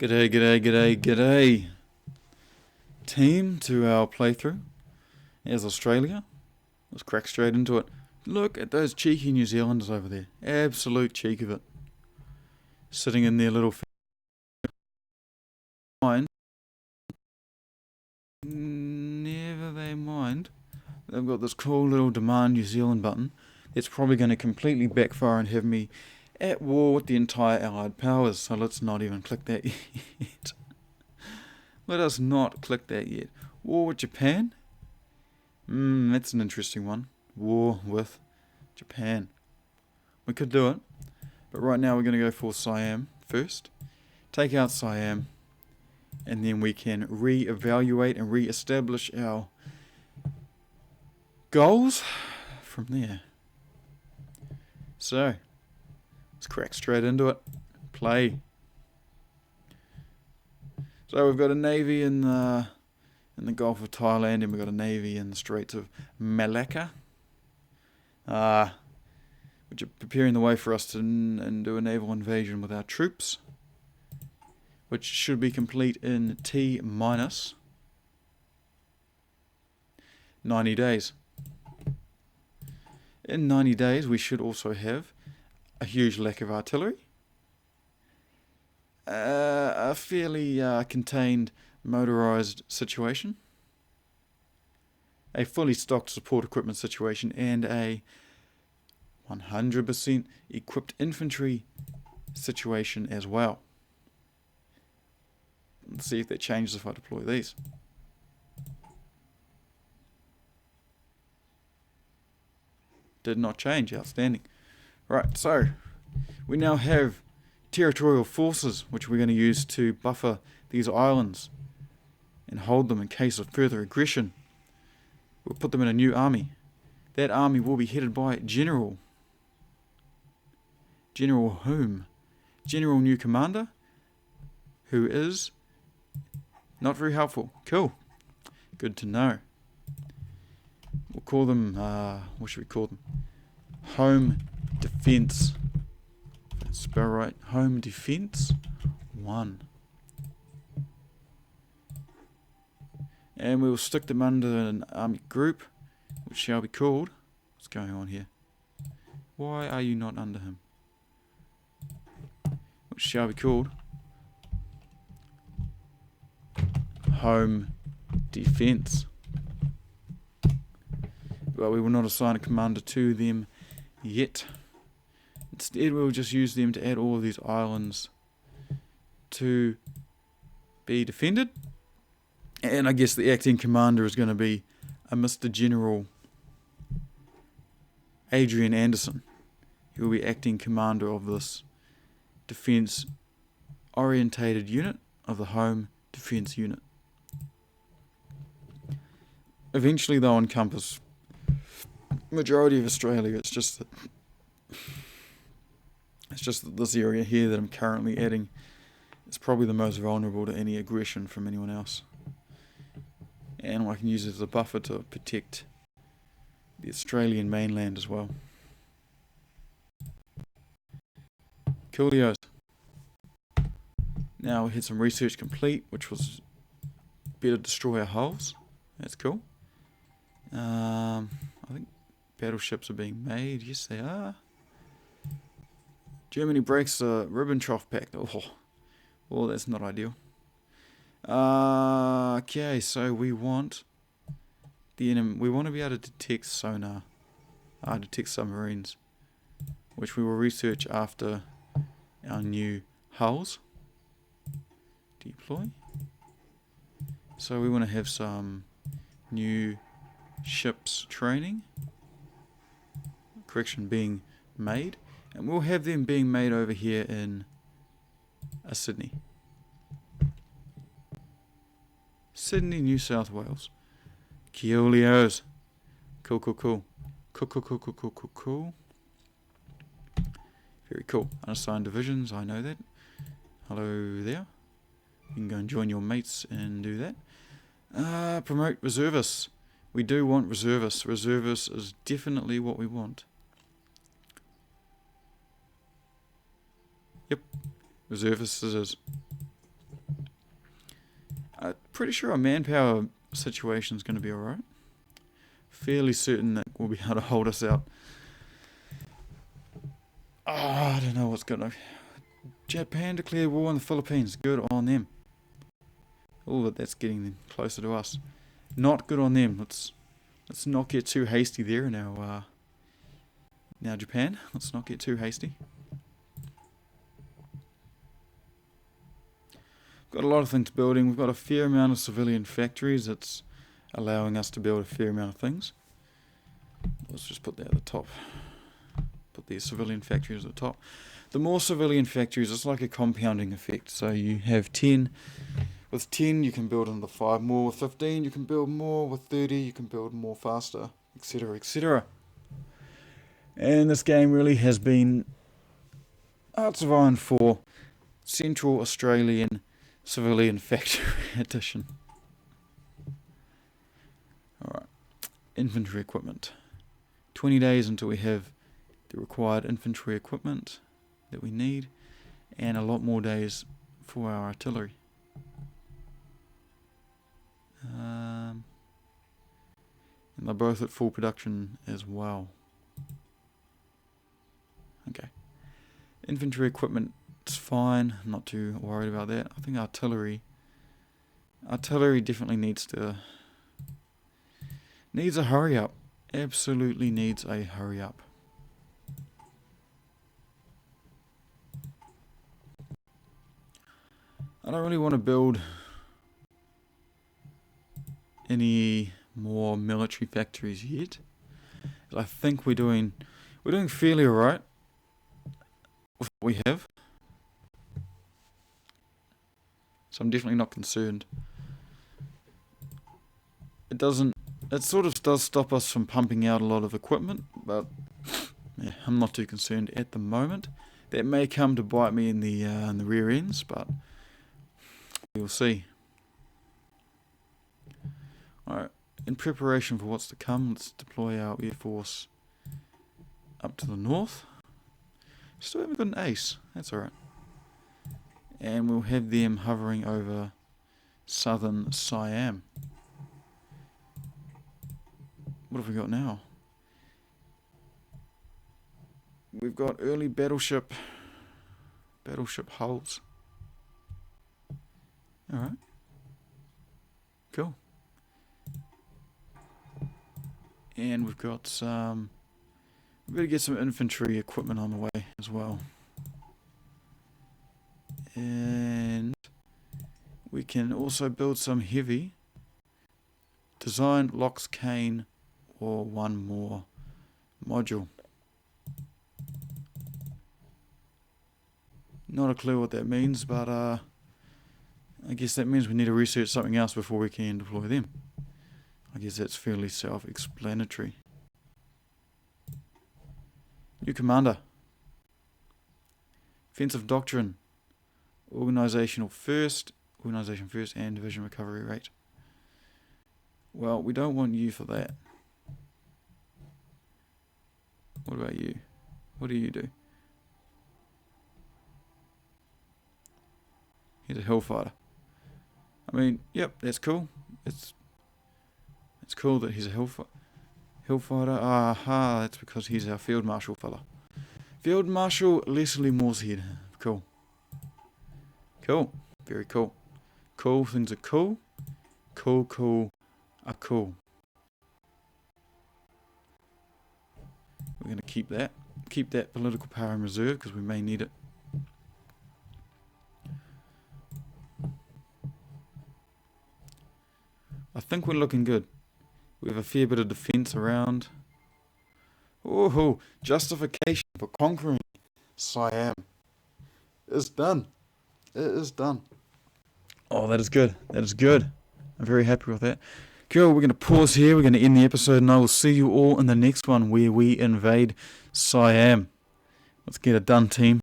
G'day, g'day, g'day, g'day, team, to our playthrough as Australia. Let's crack straight into it. Look at those cheeky New Zealanders over there. Absolute cheek of it. Sitting in their little mind. Never they mind. They've got this cool little Demand New Zealand button. It's probably going to completely backfire and have me at war with the entire Allied powers. So let's not even click that yet. Let us not click that yet. War with Japan? That's an interesting one. War with Japan. We could do it. But right now we're going to go for Siam first. Take out Siam. And then we can re-evaluate and re-establish our goals from there. So, let's crack straight into it. Play. So we've got a navy in the Gulf of Thailand, and we've got a navy in the Straits of Malacca, which are preparing the way for us to do a naval invasion with our troops, which should be complete in T minus 90 days. In 90 days, we should also have a huge lack of artillery, a fairly contained motorized situation, a fully stocked support equipment situation, and a 100% equipped infantry situation as well. Let's see if that changes if I deploy these. Did not change. Outstanding. Right, so we now have territorial forces which we're going to use to buffer these islands and hold them in case of further aggression. We'll put them in a new army. That army will be headed by General whom? General New Commander, who is not very helpful. Cool. Good to know. We'll call them, what should we call them? Home Defense. If I spell right. Home Defense 1. And we will stick them under an army group, which shall be called... What's going on here? Why are you not under him? Which shall be called Home Defense. But we will not assign a commander to them yet. Instead, we'll just use them to add all of these islands to be defended. And I guess the acting commander is going to be a Mr. General Adrian Anderson. He will be acting commander of this defence-orientated unit of the Home Defence Unit. Eventually they'll encompass majority of Australia. It's just that this area here that I'm currently adding is probably the most vulnerable to any aggression from anyone else. And I can use it as a buffer to protect the Australian mainland as well. Coolios. Now we had some research complete, which was better destroy our hulls. That's cool. I think battleships are being made. Yes, they are. Germany breaks the Ribbentrop Pact. Oh, that's not ideal. Okay, so we want the enemy. We want to be able to detect sonar, detect submarines, which we will research after our new hulls deploy. So we want to have some new ships training. Correction, being made, and we'll have them being made over here in Sydney. Sydney, New South Wales. Coolios. Cool. Cool. Very cool. Unassigned divisions, I know that. Hello there. You can go and join your mates and do that. Promote reservists. We do want reservists. Reservists is definitely what we want. Yep. Reservists it is. pretty sure our manpower situation is going to be alright. Fairly certain that we'll be able to hold us out. I don't know what's going on. Japan declared war on the Philippines. Good on them. Oh, that's getting them closer to us. Not good on them. Let's not get too hasty there now, Japan. Let's not get too hasty. Got a lot of things building. We've got a fair amount of civilian factories that's allowing us to build a fair amount of things. Let's just put that at the top. Put these civilian factories at the top. The more civilian factories, it's like a compounding effect. So you have 10. With 10, you can build another 5 more. With 15, you can build more. With 30, you can build more faster, etc., etc. And this game really has been Hearts of Iron 4 Central Australian Civilian Factory Edition. Alright. Infantry equipment. 20 days until we have the required infantry equipment that we need, and a lot more days for our artillery. And they're both at full production as well. Okay. Infantry equipment is fine, I'm not too worried about that. I think artillery definitely needs a hurry up. Absolutely needs a hurry up. I don't really want to build any more military factories yet. I think we're doing fairly alright with what we have. So I'm definitely not concerned. It sort of does stop us from pumping out a lot of equipment, but yeah, I'm not too concerned at the moment. That may come to bite me in the rear ends, but we'll see. Alright, in preparation for what's to come, let's deploy our Air Force up to the north. Still haven't got an ace, that's alright. And we'll have them hovering over southern Siam. What have we got now? We've got early battleship hulls. Alright. Cool. And we've got we've got to get some infantry equipment on the way as well. And we can also build some heavy. Design locks cane or one more module. Not a clue what that means, but I guess that means we need to research something else before we can deploy them. I guess that's fairly self-explanatory. New commander. Offensive doctrine. Organization first and division recovery rate. Well, we don't want you for that. What about you? What do you do? He's a Hellfighter. I mean, yep, that's cool. It's cool that he's a Hellfighter. Aha, that's because he's our Field Marshal fella. Field Marshal Leslie Morshead. Cool. Cool. Very cool. Cool things are cool. Cool are cool. We're going to keep that political power in reserve because we may need it. I think we're looking good. We have a fair bit of defense around. Oh, justification for conquering Siam is done. It is done. Oh, that is good. That is good. I'm very happy with that. Cool, we're going to pause here. We're going to end the episode, and I will see you all in the next one where we invade Siam. Let's get it done, team.